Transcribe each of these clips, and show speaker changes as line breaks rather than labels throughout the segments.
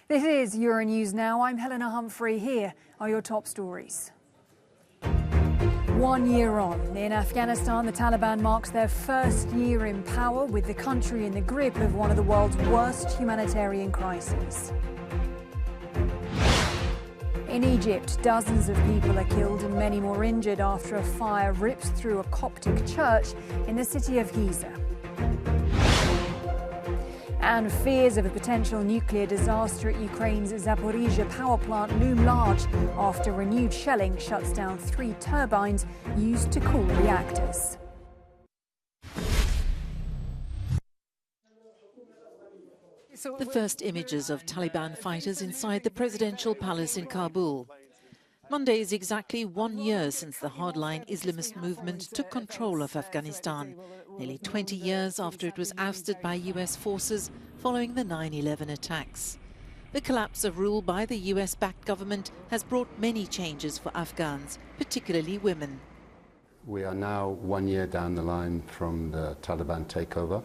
This is Euronews Now. I'm Helena Humphrey. Here are your top stories. 1 year on, in Afghanistan, the Taliban marks their first year in power, with the country in the grip of one of the world's worst humanitarian crises. In Egypt, dozens of people are killed and many more injured after a fire rips through a Coptic church in the city of Giza. And fears of a potential nuclear disaster at Ukraine's Zaporizhzhia power plant loom large after renewed shelling shuts down 3 turbines used to cool reactors.
The first images of Taliban fighters inside the presidential palace in Kabul. Monday is exactly 1 year since the hardline Islamist movement took control of Afghanistan, nearly 20 years after it was ousted by US forces following the 9/11 attacks. The collapse of rule by the US-backed government has brought many changes for Afghans, particularly women.
We are now 1 year down the line from the Taliban takeover,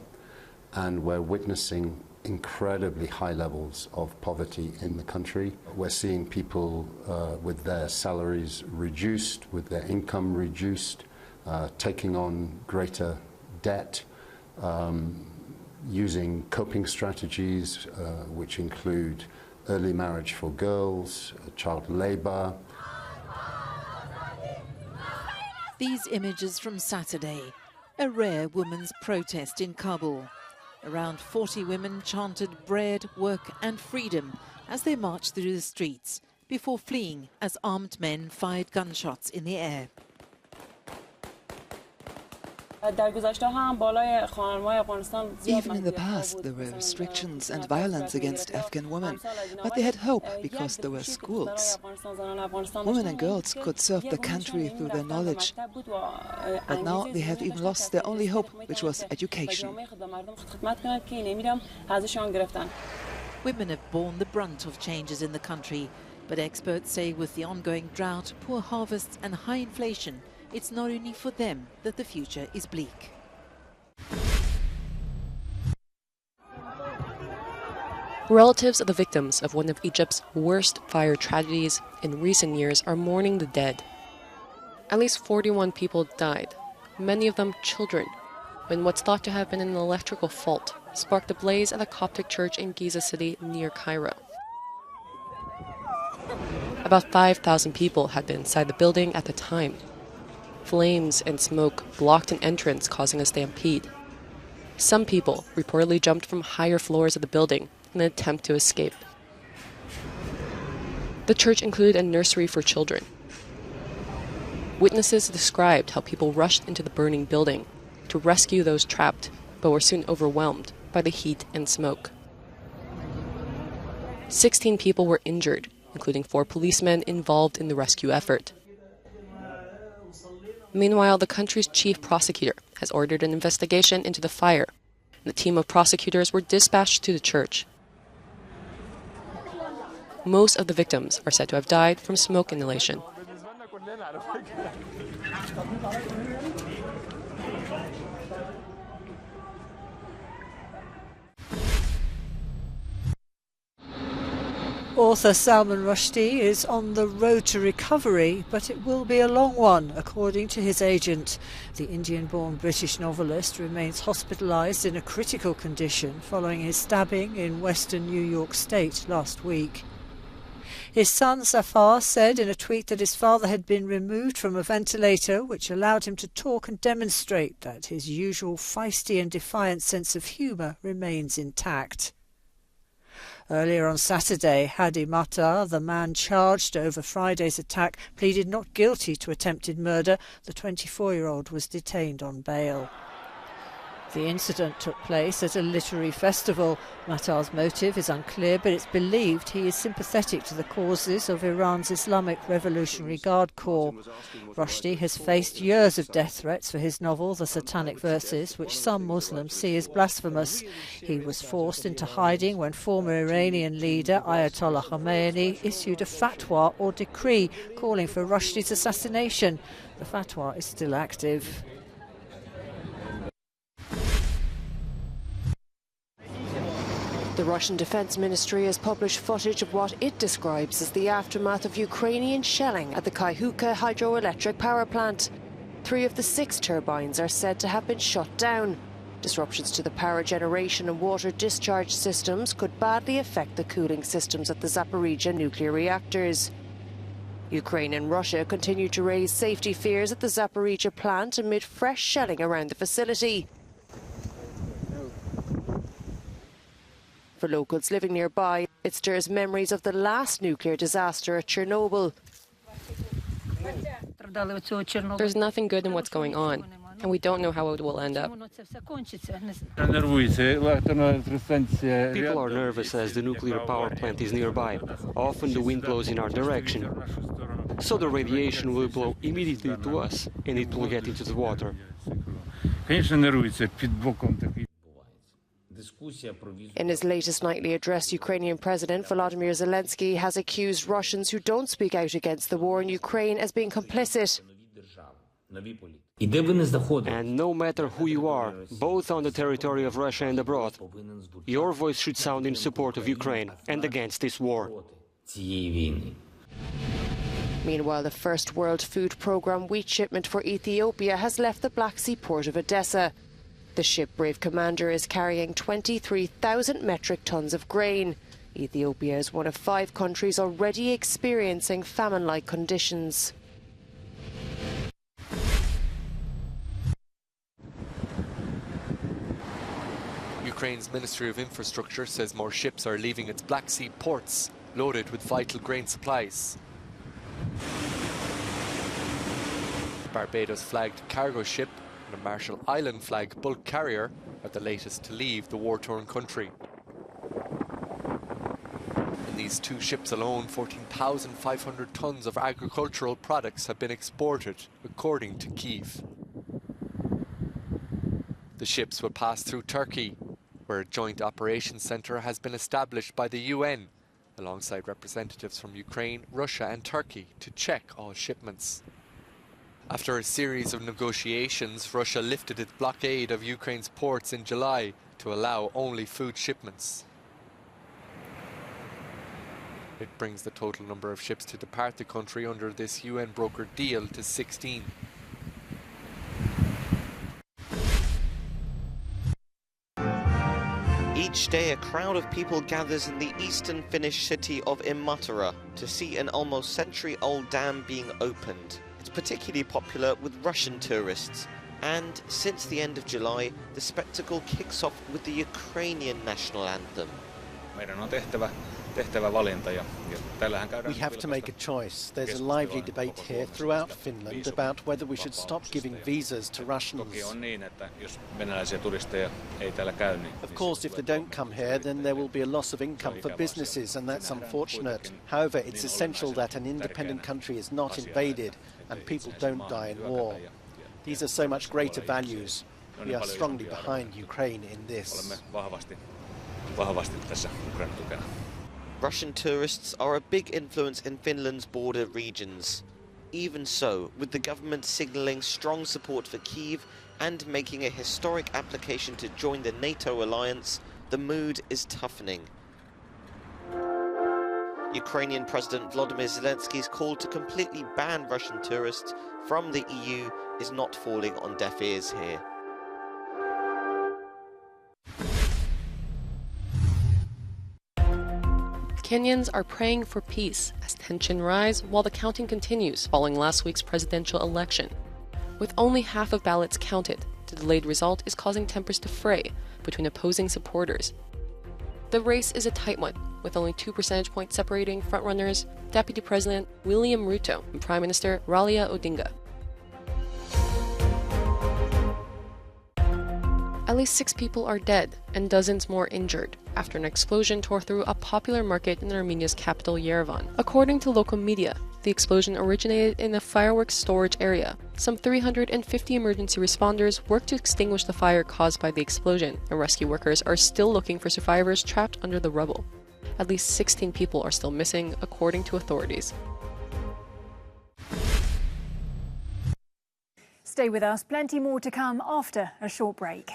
and we're witnessing incredibly high levels of poverty in the country. We're seeing people with their salaries reduced, with their income reduced, taking on greater debt, using coping strategies which include early marriage for girls, child labor.
These images from Saturday, a rare women's protest in Kabul. Around 40 women chanted bread, work and freedom as they marched through the streets before fleeing as armed men fired gunshots in the air.
Even in the past, there were restrictions and violence against Afghan women, but they had hope because there were schools. Women and girls could serve the country through their knowledge. But now they have even lost their only hope, which was education.
Women have borne the brunt of changes in the country, but experts say with the ongoing drought, poor harvests and high inflation, it's not only for them that the future is bleak.
Relatives of the victims of one of Egypt's worst fire tragedies in recent years are mourning the dead. At least 41 people died, many of them children, when what's thought to have been an electrical fault sparked a blaze at a Coptic church in Giza city near Cairo. About 5,000 people had been inside the building at the time. Flames and smoke blocked an entrance, causing a stampede. Some people reportedly jumped from higher floors of the building in an attempt to escape. The church included a nursery for children. Witnesses described how people rushed into the burning building to rescue those trapped, but were soon overwhelmed by the heat and smoke. 16 people were injured, including 4 policemen involved in the rescue effort. Meanwhile, the country's chief prosecutor has ordered an investigation into the fire. The team of prosecutors were dispatched to the church. Most of the victims are said to have died from smoke inhalation.
Author Salman Rushdie is on the road to recovery, but it will be a long one, according to his agent. The Indian-born British novelist remains hospitalised in a critical condition following his stabbing in western New York State last week. His son Zafar said in a tweet that his father had been removed from a ventilator, which allowed him to talk and demonstrate that his usual feisty and defiant sense of humour remains intact. Earlier on Saturday, Hadi Matar, the man charged over Friday's attack, pleaded not guilty to attempted murder. The 24-year-old was detained on bail. The incident took place at a literary festival. Matar's motive is unclear, but it's believed he is sympathetic to the causes of Iran's Islamic Revolutionary Guard Corps. Rushdie has faced years of death threats for his novel, The Satanic Verses, which some Muslims see as blasphemous. He was forced into hiding when former Iranian leader Ayatollah Khomeini issued a fatwa or decree calling for Rushdie's assassination. The fatwa is still active.
The Russian Defense Ministry has published footage of what it describes as the aftermath of Ukrainian shelling at the Kaihuka hydroelectric power plant. 3 of the 6 turbines are said to have been shut down. Disruptions to the power generation and water discharge systems could badly affect the cooling systems at the Zaporizhzhia nuclear reactors. Ukraine and Russia continue to raise safety fears at the Zaporizhzhia plant amid fresh shelling around the facility. For locals living nearby, it stirs memories of the last nuclear disaster at Chernobyl.
There's nothing good in what's going on, and we don't know how it will end up.
People are nervous as the nuclear power plant is nearby. Often the wind blows in our direction. So the radiation will blow immediately to us, and it will get into the water.
In his latest nightly address, Ukrainian President Volodymyr Zelensky has accused Russians who don't speak out against the war in Ukraine as being complicit.
And no matter who you are, both on the territory of Russia and abroad, your voice should sound in support of Ukraine and against this war.
Meanwhile, the First World Food Programme wheat shipment for Ethiopia has left the Black Sea port of Odessa. The ship Brave Commander is carrying 23,000 metric tons of grain. Ethiopia is one of 5 countries already experiencing famine-like conditions.
Ukraine's Ministry of Infrastructure says more ships are leaving its Black Sea ports, loaded with vital grain supplies. A Barbados-flagged cargo ship and a Marshall Island flag bulk carrier are the latest to leave the war-torn country. In these 2 ships alone, 14,500 tons of agricultural products have been exported, according to Kyiv. The ships will pass through Turkey, where a joint operations centre has been established by the UN, alongside representatives from Ukraine, Russia and Turkey, to check all shipments. After a series of negotiations, Russia lifted its blockade of Ukraine's ports in July to allow only food shipments. It brings the total number of ships to depart the country under this UN-brokered deal to 16.
Each day, a crowd of people gathers in the eastern Finnish city of Imatra to see an almost century-old dam being opened. It's particularly popular with Russian tourists, and since the end of July, the spectacle kicks off with the Ukrainian national anthem.
We have to make a choice. There's a lively debate here throughout Finland about whether we should stop giving visas to Russians. Of course, if they don't come here, then there will be a loss of income for businesses, and that's unfortunate. However, it's essential that an independent country is not invaded and people don't die in war. These are so much greater values. We are strongly behind Ukraine in this.
Russian tourists are a big influence in Finland's border regions. Even so, with the government signalling strong support for Kyiv and making a historic application to join the NATO alliance, the mood is toughening. Ukrainian President Volodymyr Zelensky's call to completely ban Russian tourists from the EU is not falling on deaf ears here.
Kenyans are praying for peace as tension rise while the counting continues following last week's presidential election. With only half of ballots counted, the delayed result is causing tempers to fray between opposing supporters. The race is a tight one, with only 2 percentage points separating frontrunners Deputy President William Ruto and Prime Minister Raila Odinga. At least 6 people are dead and dozens more injured after an explosion tore through a popular market in Armenia's capital, Yerevan. According to local media, the explosion originated in a fireworks storage area. Some 350 emergency responders worked to extinguish the fire caused by the explosion, and rescue workers are still looking for survivors trapped under the rubble. At least 16 people are still missing, according to authorities.
Stay with us. Plenty more to come after a short break.